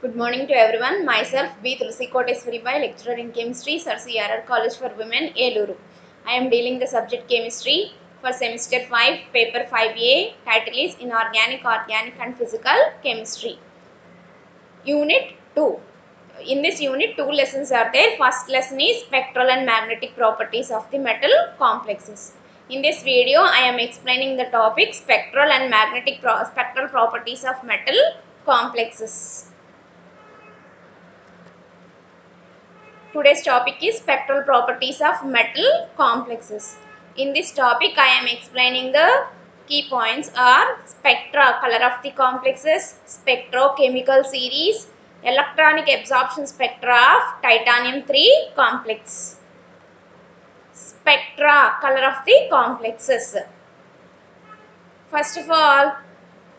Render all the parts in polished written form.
Good morning to everyone. Myself B. Tulsi Koteswari Bai, lecturer in chemistry, Sir C.R.R. College for Women, Eluru. I am dealing the subject chemistry for semester 5, paper 5A. Title is Inorganic, Organic and Physical Chemistry. Unit 2. In this unit, two lessons are there. First lesson is spectral and magnetic properties of the metal complexes. In this video, I am explaining the topic spectral and spectral properties of metal complexes. Today's topic is spectral properties of metal complexes. In this topic, I am explaining the key points are spectra, color of the complexes, spectrochemical series, electronic absorption spectra of titanium 3 complex. Spectra, color of the complexes. First of all,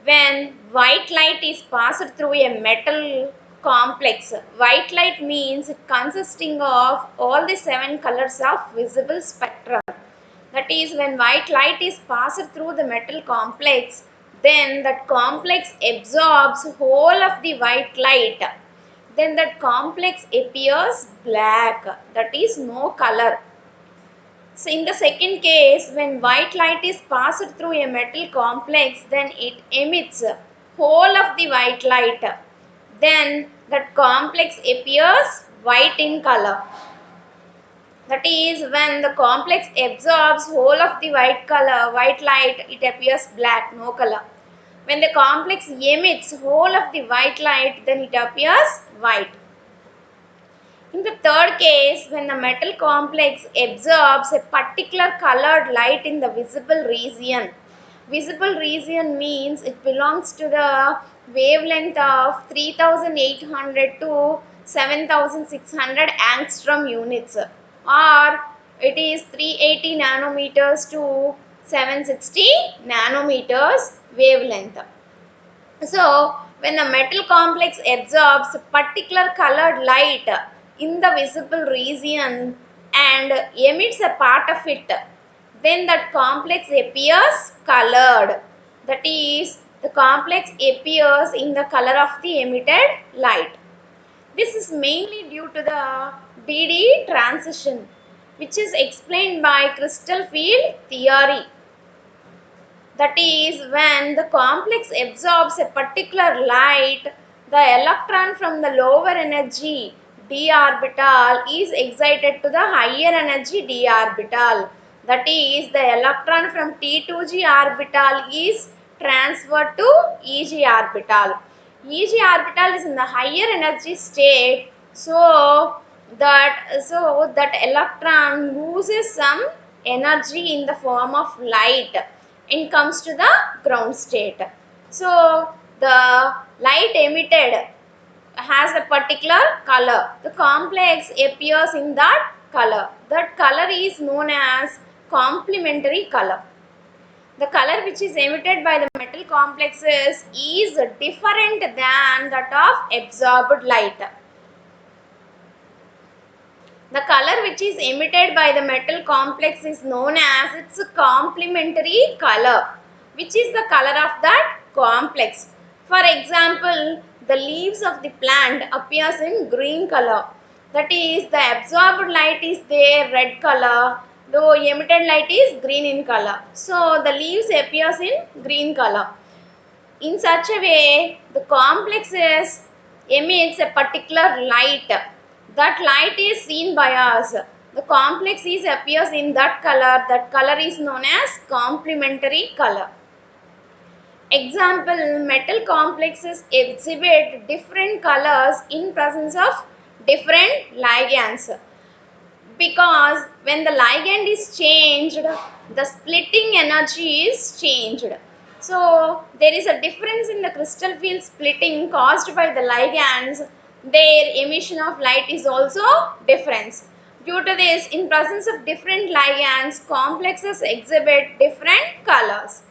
when white light is passed through a metal complex, white light means it consisting of all the 7 colors of visible spectrum. That is, when white light is passed through the metal complex, then that complex absorbs whole of the white light. Then that complex appears black, that is no color. So in the second case, when white light is passed through a metal complex, then it emits whole of the white light. Then that complex appears white in color. That is, when the complex absorbs whole of the white light, it appears black, no color. When the complex emits whole of the white light, then it appears white. In the third case, when the metal complex absorbs a particular colored light in the visible region means it belongs to the wavelength of 3800 to 7600 angstrom units, or it is 380 nanometers to 760 nanometers wavelength. So, when the metal complex absorbs a particular colored light in the visible region and emits a part of it, then that complex appears colored. That is, the complex appears in the color of the emitted light. This is mainly due to the DD transition, which is explained by crystal field theory. That is, when the complex absorbs a particular light, the electron from the lower energy d orbital is excited to the higher energy d orbital. That is, the electron from T2g orbital is transferred to Eg orbital. Eg orbital is in the higher energy state, so that electron loses some energy in the form of light and comes to the ground state. So the light emitted has a particular color. The complex appears in that color. That color is known as complementary color. The color which is emitted by the metal complexes is different than that of absorbed light. The color which is emitted by the metal complex is known as its complementary color, which is the color of that complex. For example, the leaves of the plant appears in green color. That is, the absorbed light is there red color, the emitted light is green in color. So the leaves appears in green color. In such a way, the complexes emits a particular light. That light is seen by us. The complex appears in that color. That color is known as complementary color. Example, metal complexes exhibit different colors in presence of different ligands, because when the ligand is changed, the splitting energy is changed. So there is a difference in the crystal field splitting caused by the ligands. Their emission of light is also different. Due to this, in presence of different ligands, complexes exhibit different colors.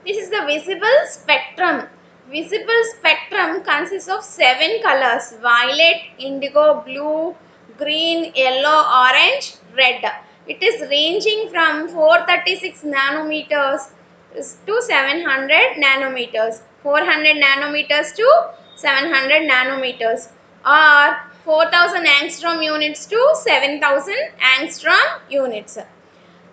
This is the visible spectrum. Visible spectrum consists of 7 colors: violet, indigo, blue, green, yellow, orange, red. It is ranging from 436 nanometers to 700 nanometers, 400 nanometers to 700 nanometers, or 4000 angstrom units to 7000 angstrom units.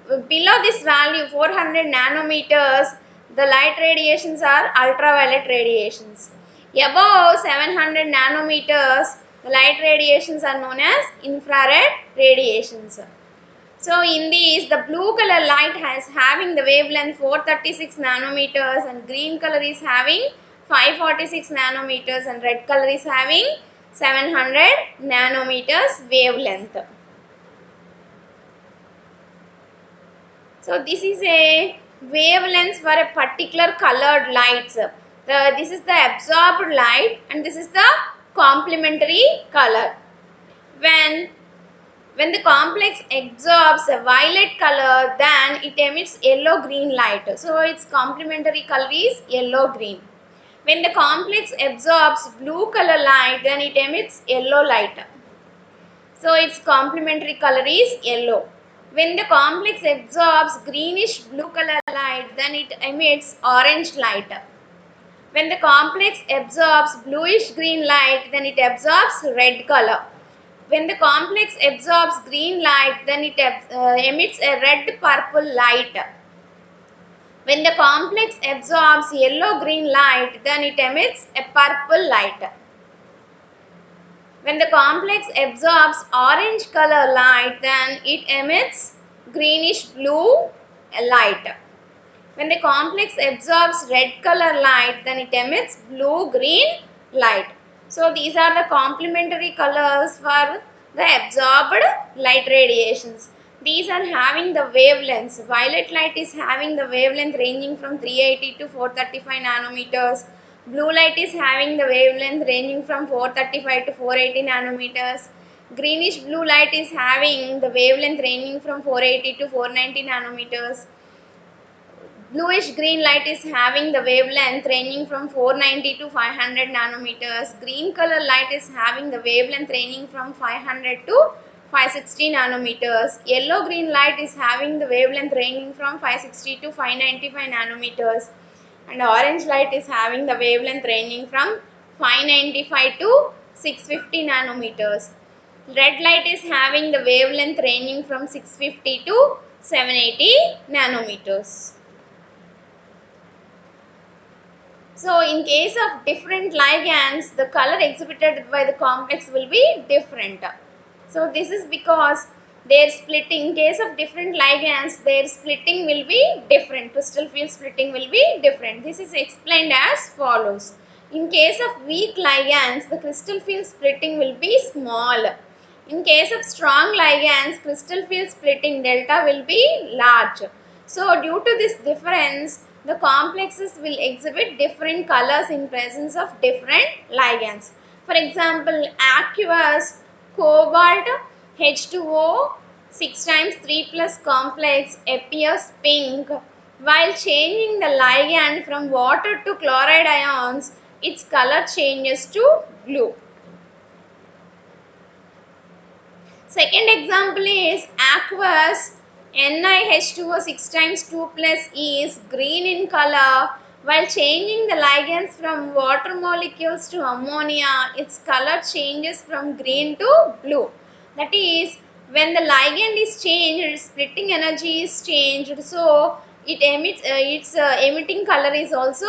Below this value 400 nanometers, the light radiations are ultraviolet radiations. Above 700 nanometers, the light radiations are known as infrared radiations. So in these, the blue color light has having the wavelength 436 nanometers, and green color is having 546 nanometers, and red color is having 700 nanometers wavelength. So this is a wavelength for a particular colored lights. This is the absorbed light, and this is the complementary color. When the complex absorbs a violet color, then it emits yellow-green light. So its complementary color is yellow-green. When the complex absorbs blue color light, then it emits yellow light. So its complementary color is yellow. When the complex absorbs greenish blue color light, then it emits orange light. When the complex absorbs bluish green light, then it absorbs red color. When the complex absorbs green light, then it emits a red purple light. When the complex absorbs yellow green light, then it emits a purple light. When the complex absorbs orange color light, then it emits greenish blue light. When the complex absorbs red color light, then it emits blue green light. So these are the complementary colors for the absorbed light radiations. These are having the wavelengths. Violet light is having the wavelength ranging from 380 to 435 nanometers. Blue light is having the wavelength ranging from 435 to 480 nanometers. Greenish blue light is having the wavelength ranging from 480 to 490 nanometers. Bluish green light is having the wavelength ranging from 490 to 500 nanometers. Green color light is having the wavelength ranging from 500 to 560 nanometers. Yellow green light is having the wavelength ranging from 560 to 595 nanometers. And orange light is having the wavelength ranging from 595 to 650 nanometers. Red light is having the wavelength ranging from 650 to 780 nanometers. So in case of different ligands, the color exhibited by the complex will be different. So this is because their splitting, in case of different ligands, their splitting will be different. Crystal field splitting will be different. This is explained as follows. In case of weak ligands, the crystal field splitting will be small. In case of strong ligands, crystal field splitting delta will be large. So due to this difference, the complexes will exhibit different colors in presence of different ligands. For example, aqueous cobalt H2O 6 times 3 plus complex appears pink. While changing the ligand from water to chloride ions, its color changes to blue. Second example is aqueous NiH2O 6 times 2 plus is green in color. While changing the ligands from water molecules to ammonia, its color changes from green to blue. That is, when the ligand is changed, its splitting energy is changed, so it emits its emitting color is also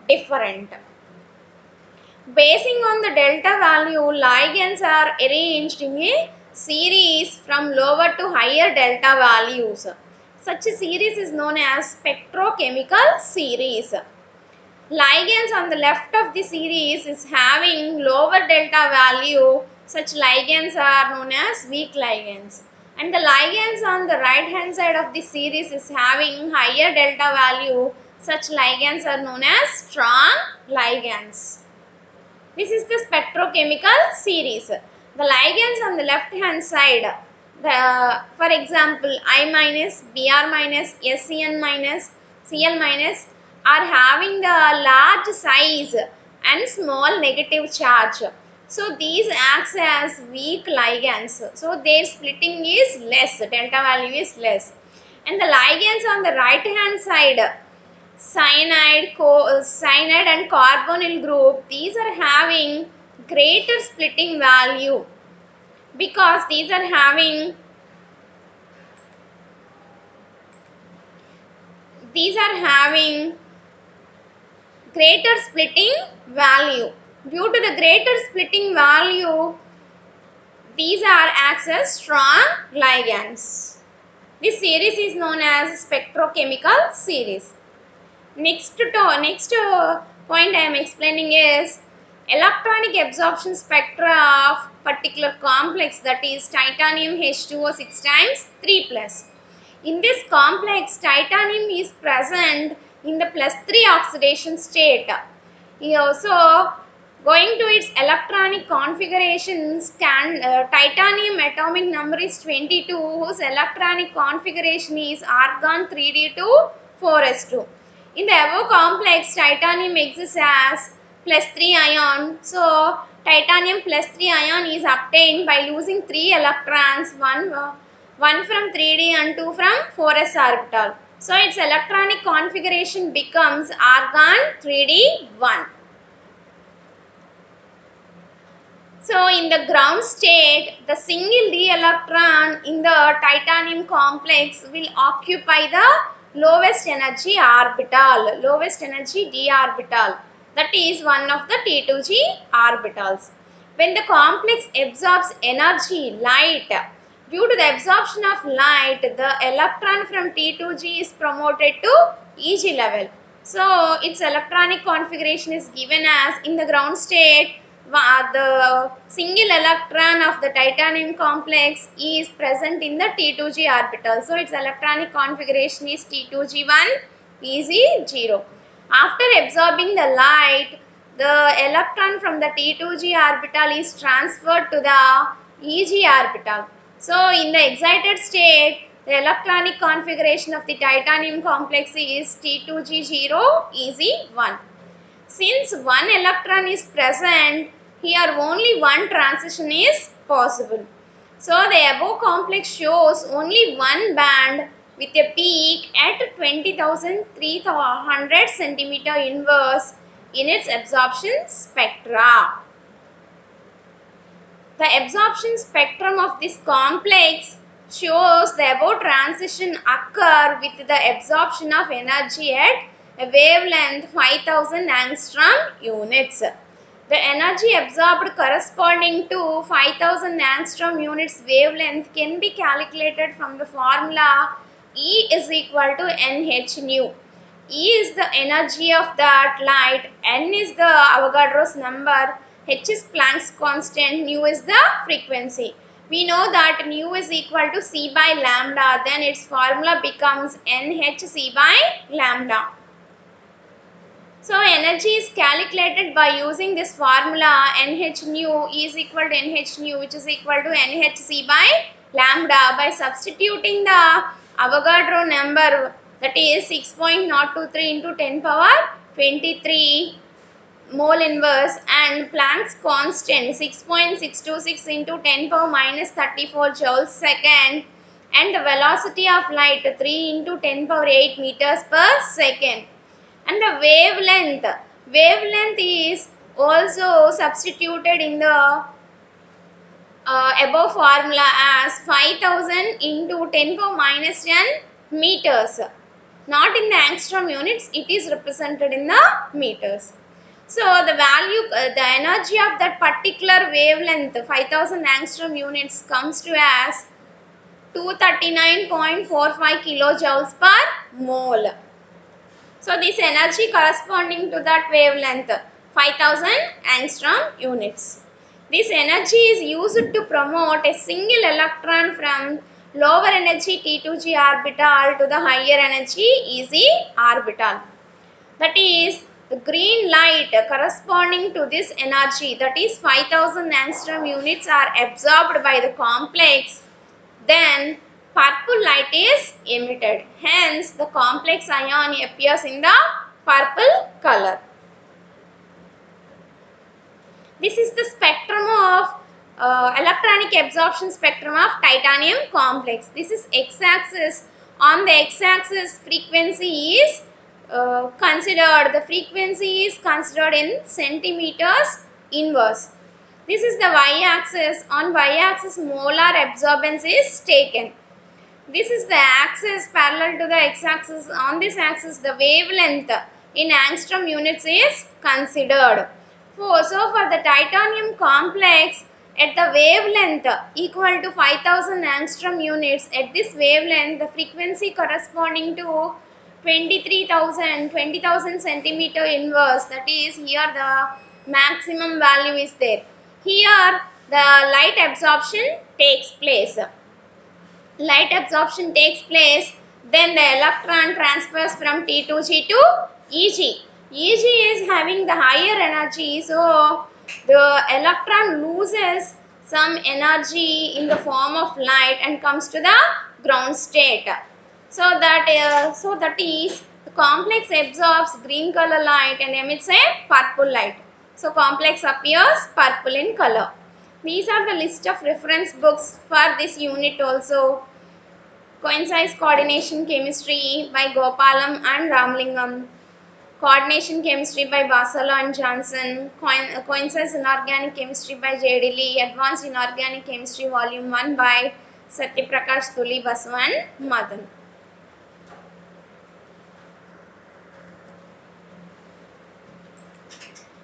different. Basing on the delta value, ligands are arranged in a series from lower to higher delta values. Such a series is known as spectrochemical series. Ligands on the left of the series is having lower delta value. Such ligands are known as weak ligands. And the ligands on the right hand side of the series is having higher delta value. Such ligands are known as strong ligands. This is the spectrochemical series. The ligands on the left hand side, for example, I minus, Br minus, SCN minus, Cl minus are having the large size and small negative charge. So these acts as weak ligands. So their splitting is less, delta value is less. And the ligands on the right hand side, cyanide and carbonyl group, these are having greater splitting value because these are having greater splitting value. Due to the greater splitting value, these are acts as strong ligands. This series is known as spectrochemical series. Next point I am explaining is electronic absorption spectra of particular complex, that is titanium H2O 6 times 3 plus. In this complex, titanium is present in the plus 3 oxidation state. Here, so going to its electronic configurations, titanium atomic number is 22, whose electronic configuration is argon 3d to 4s2. In the above complex, titanium exists as plus 3 ion. So titanium plus 3 ion is obtained by losing 3 electrons, one from 3d and 2 from 4s orbital. So its electronic configuration becomes argon 3d1. So in the ground state, the single d electron in the titanium complex will occupy the lowest energy orbital, lowest energy d orbital, that is one of the T2g orbitals. When the complex absorbs energy, light, due to the absorption of light, the electron from T2g is promoted to Eg level. So its electronic configuration is given as, in the ground state, the single electron of the titanium complex is present in the T2g orbital. So its electronic configuration is T2g1, Eg0. After absorbing the light, the electron from the T2g orbital is transferred to the Eg orbital. So in the excited state, the electronic configuration of the titanium complex is T2g0, Eg1. Since one electron is present, here only one transition is possible. So the above complex shows only one band with a peak at 20,300 centimeter inverse in its absorption spectra. The absorption spectrum of this complex shows the above transition occur with the absorption of energy at a wavelength 5000 angstrom units. The energy absorbed corresponding to 5000 angstrom units wavelength can be calculated from the formula E is equal to NH nu. E is the energy of that light, N is the Avogadro's number, H is Planck's constant, nu is the frequency. We know that nu is equal to C by lambda, then its formula becomes NhC by lambda. So energy is calculated by using this formula NH nu is equal to NH nu, which is equal to NhC by lambda, by substituting the Avogadro number, that is 6.023 into 10 power 23 mole inverse, and Planck's constant 6.626 into 10 power minus 34 joules second, and the velocity of light 3 into 10 power 8 meters per second. And the wavelength is also substituted in the above formula as 5000 into 10 power minus 10 meters. Not in the angstrom units, it is represented in the meters. So the value, the energy of that particular wavelength 5000 angstrom units comes to as 239.45 kilojoules per mole. So this energy corresponding to that wavelength 5000 angstrom units. This energy is used to promote a single electron from lower energy T2g orbital to the higher energy Eg orbital. That is, the green light corresponding to this energy, that is 5000 angstrom units, are absorbed by the complex. Then purple light is emitted. Hence, the complex ion appears in the purple color. This is the spectrum of electronic absorption spectrum of titanium complex. This is x-axis. On the x-axis, frequency is considered, the frequency is considered in centimeters inverse. This is the y-axis. On y-axis, molar absorbance is taken. This is the axis parallel to the x-axis. On this axis, the wavelength in angstrom units is considered. So for the titanium complex, at the wavelength equal to 5000 angstrom units, at this wavelength, the frequency corresponding to 20,000 centimeter inverse, that is, here the maximum value is there. Here the light absorption takes place. Light absorption takes place, then the electron transfers from T2G to Eg. Eg is having the higher energy, so the electron loses some energy in the form of light and comes to the ground state. So that is, the complex absorbs green color light and emits a purple light. So complex appears purple in color. These are the list of reference books for this unit also. Coincides coordination chemistry by Gopalam and Ramlingam. Coordination chemistry by Basala and Johnson. Coincides inorganic chemistry by J.D. Lee. Advanced inorganic chemistry volume 1 by Satyaprakash Tuli Basavan Madan.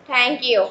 Thank you.